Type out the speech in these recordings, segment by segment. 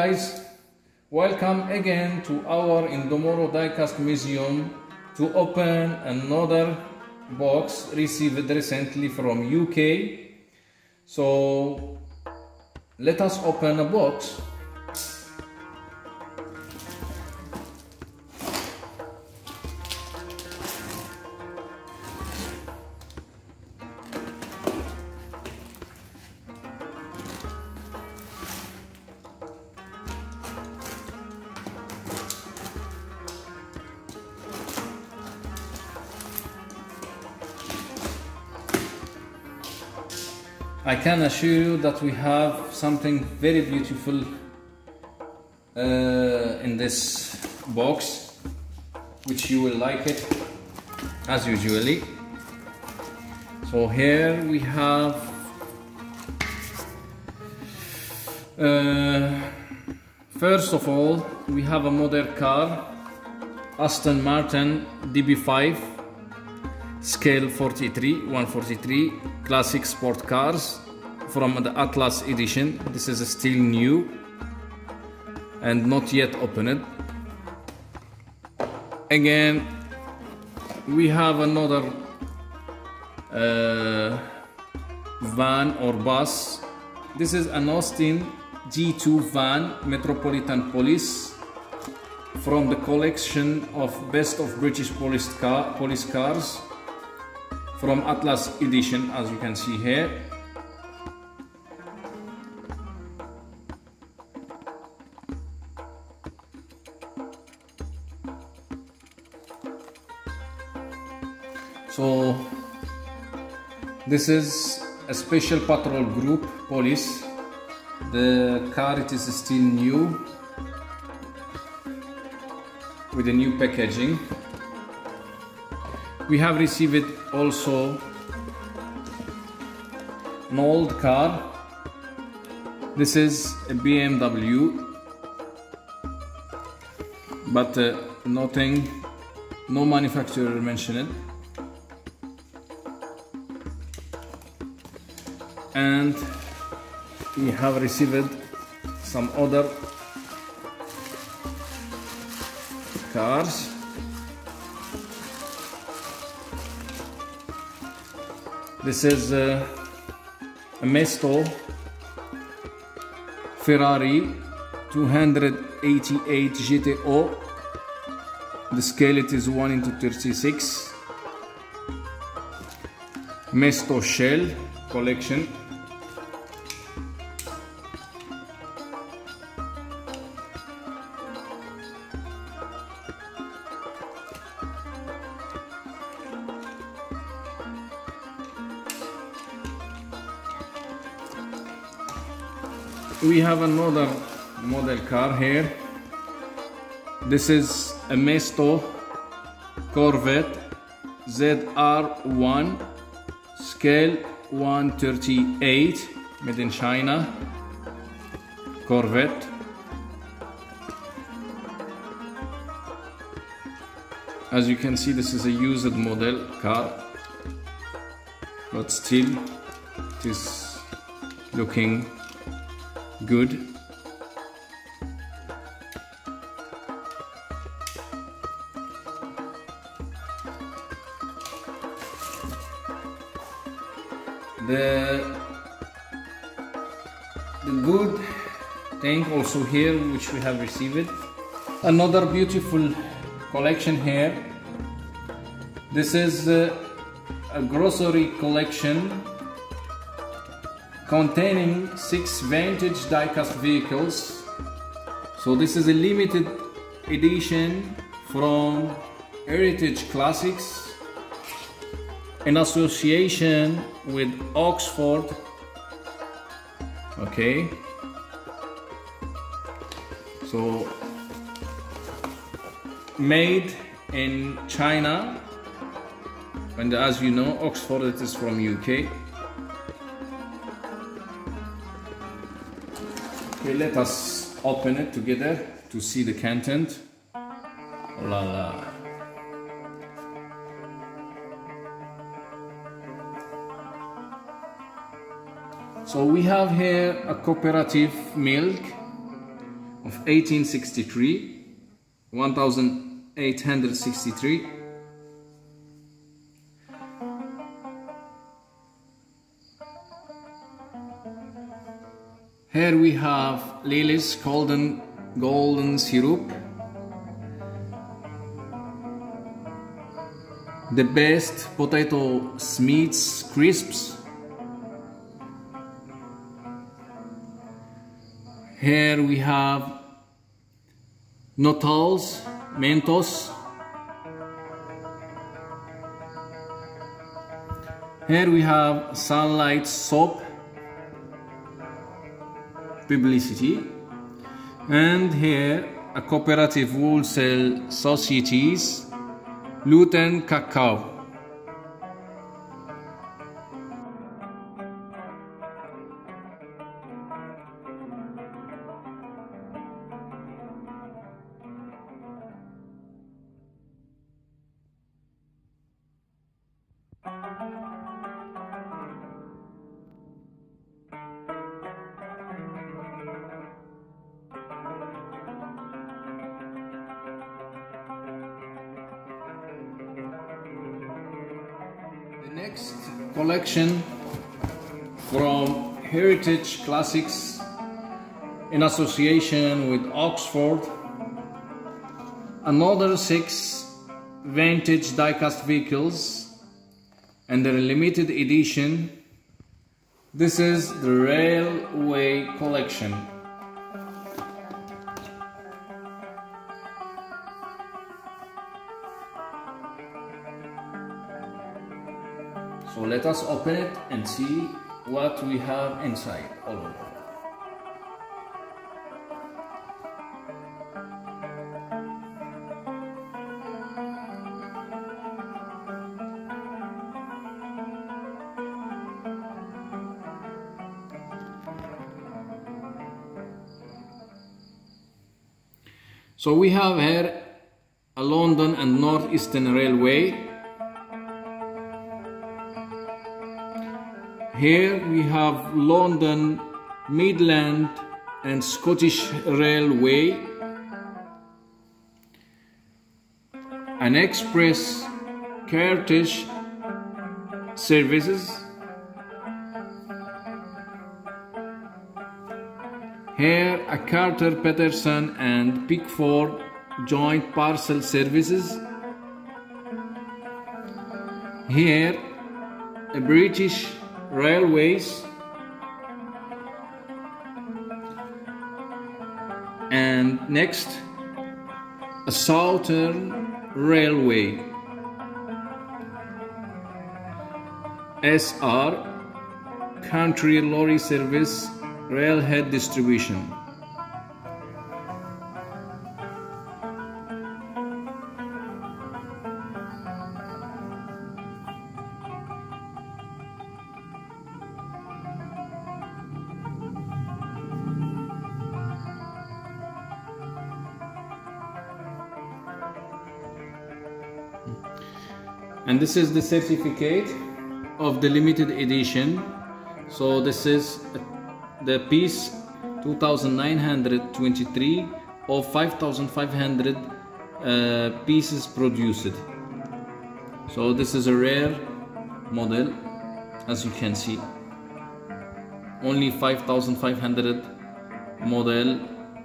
guys, welcome again to our Indomoro Diecast Museum to open another box received recently from UK. So let us open a box. I can assure you that we have something very beautiful in this box, which you will like it as usually. So here we have first of all we have a model car, Aston Martin DB5 scale 143 classic sport cars from the Atlas edition. This is still new and not yet opened. Again we have another van or bus. This is an Austin G2 van Metropolitan Police from the collection of best of British police cars from Atlas edition, as you can see here. So this is a special patrol group police. The car, it is still new with a new packaging. We have received also an old car. This is a BMW, but no manufacturer mentioned. And we have received some other cars. This is a Mesto Ferrari 288 GTO. The scale, it is 1:36. Mesto Shell collection. We have another model car here. This is a Mesto Corvette ZR1 scale 138, made in China Corvette. As you can see, this is a used model car, but still it is looking good. The good thing also here, which we have received another beautiful collection here. This is a grocery collection containing 6 vintage diecast vehicles. So this is a limited edition from Heritage Classics in association with Oxford. Okay, so made in China, and as you know, Oxford, it is from UK. Okay, let us open it together to see the content. Oh la la. So we have here a cooperative milk 1863. Here we have Lily's golden syrup, the best potato Smith's crisps. Here we have Nuttall's Mentos. Here we have Sunlight soap publicity, and here a cooperative wholesale societies gluten cacao. Next collection from Heritage Classics in association with Oxford, another 6 vintage diecast vehicles and their limited edition. This is the Railway collection. So let us open it and see what we have inside all over. So we have here a London and North Eastern Railway. Here we have London, Midland and Scottish Railway, an express carriage services. Here a Carter, Peterson and Pickford joint parcel services. Here a British Railways, and next a Southern Railway, SR Country Lorry Service Railhead Distribution. And this is the certificate of the limited edition. So this is the piece 2923 of 5500 pieces produced. So this is a rare model, as you can see. Only 5500 model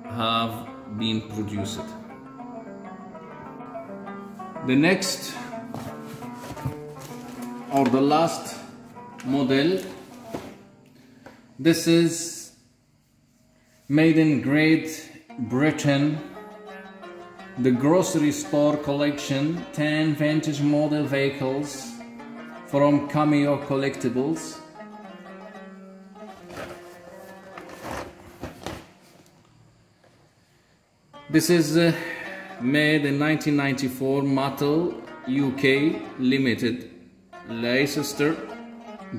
have been produced. The next or the last model, this is made in Great Britain, the grocery store collection, 10 vintage model vehicles from Cameo Collectibles. This is made in 1994, Mattel UK Limited, Leicester,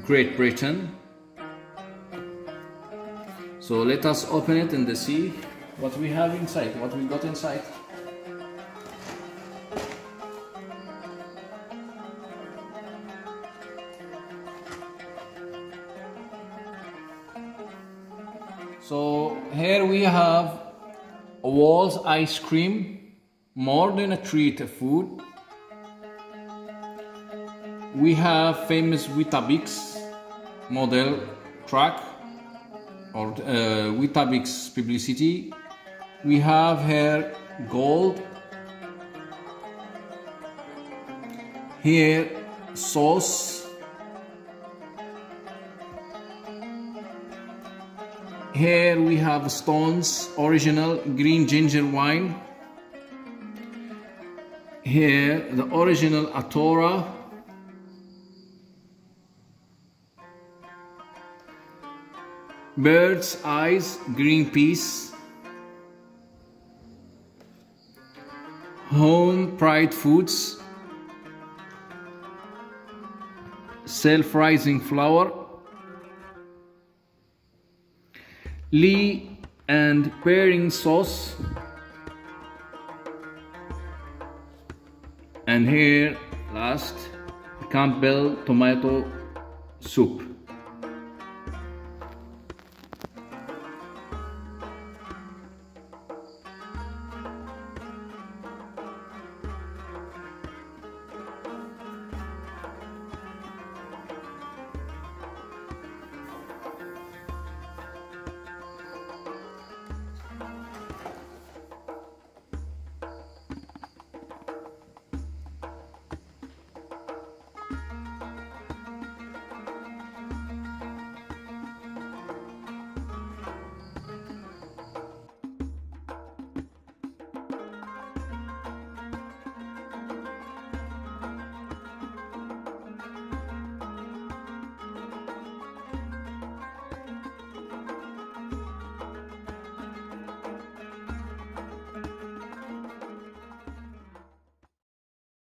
Great Britain. So let us open it and see what we have inside, what we got inside. So here we have Walls ice cream, more than a treat, a food. We have famous Weetabix model truck or Weetabix publicity. We have here gold. Here sauce. Here we have Stone's original green ginger wine. Here the original Atora. Bird's eyes green peas. Home Pride Foods. Self-rising flour. Lee and pairing sauce. And here last, Campbell tomato soup.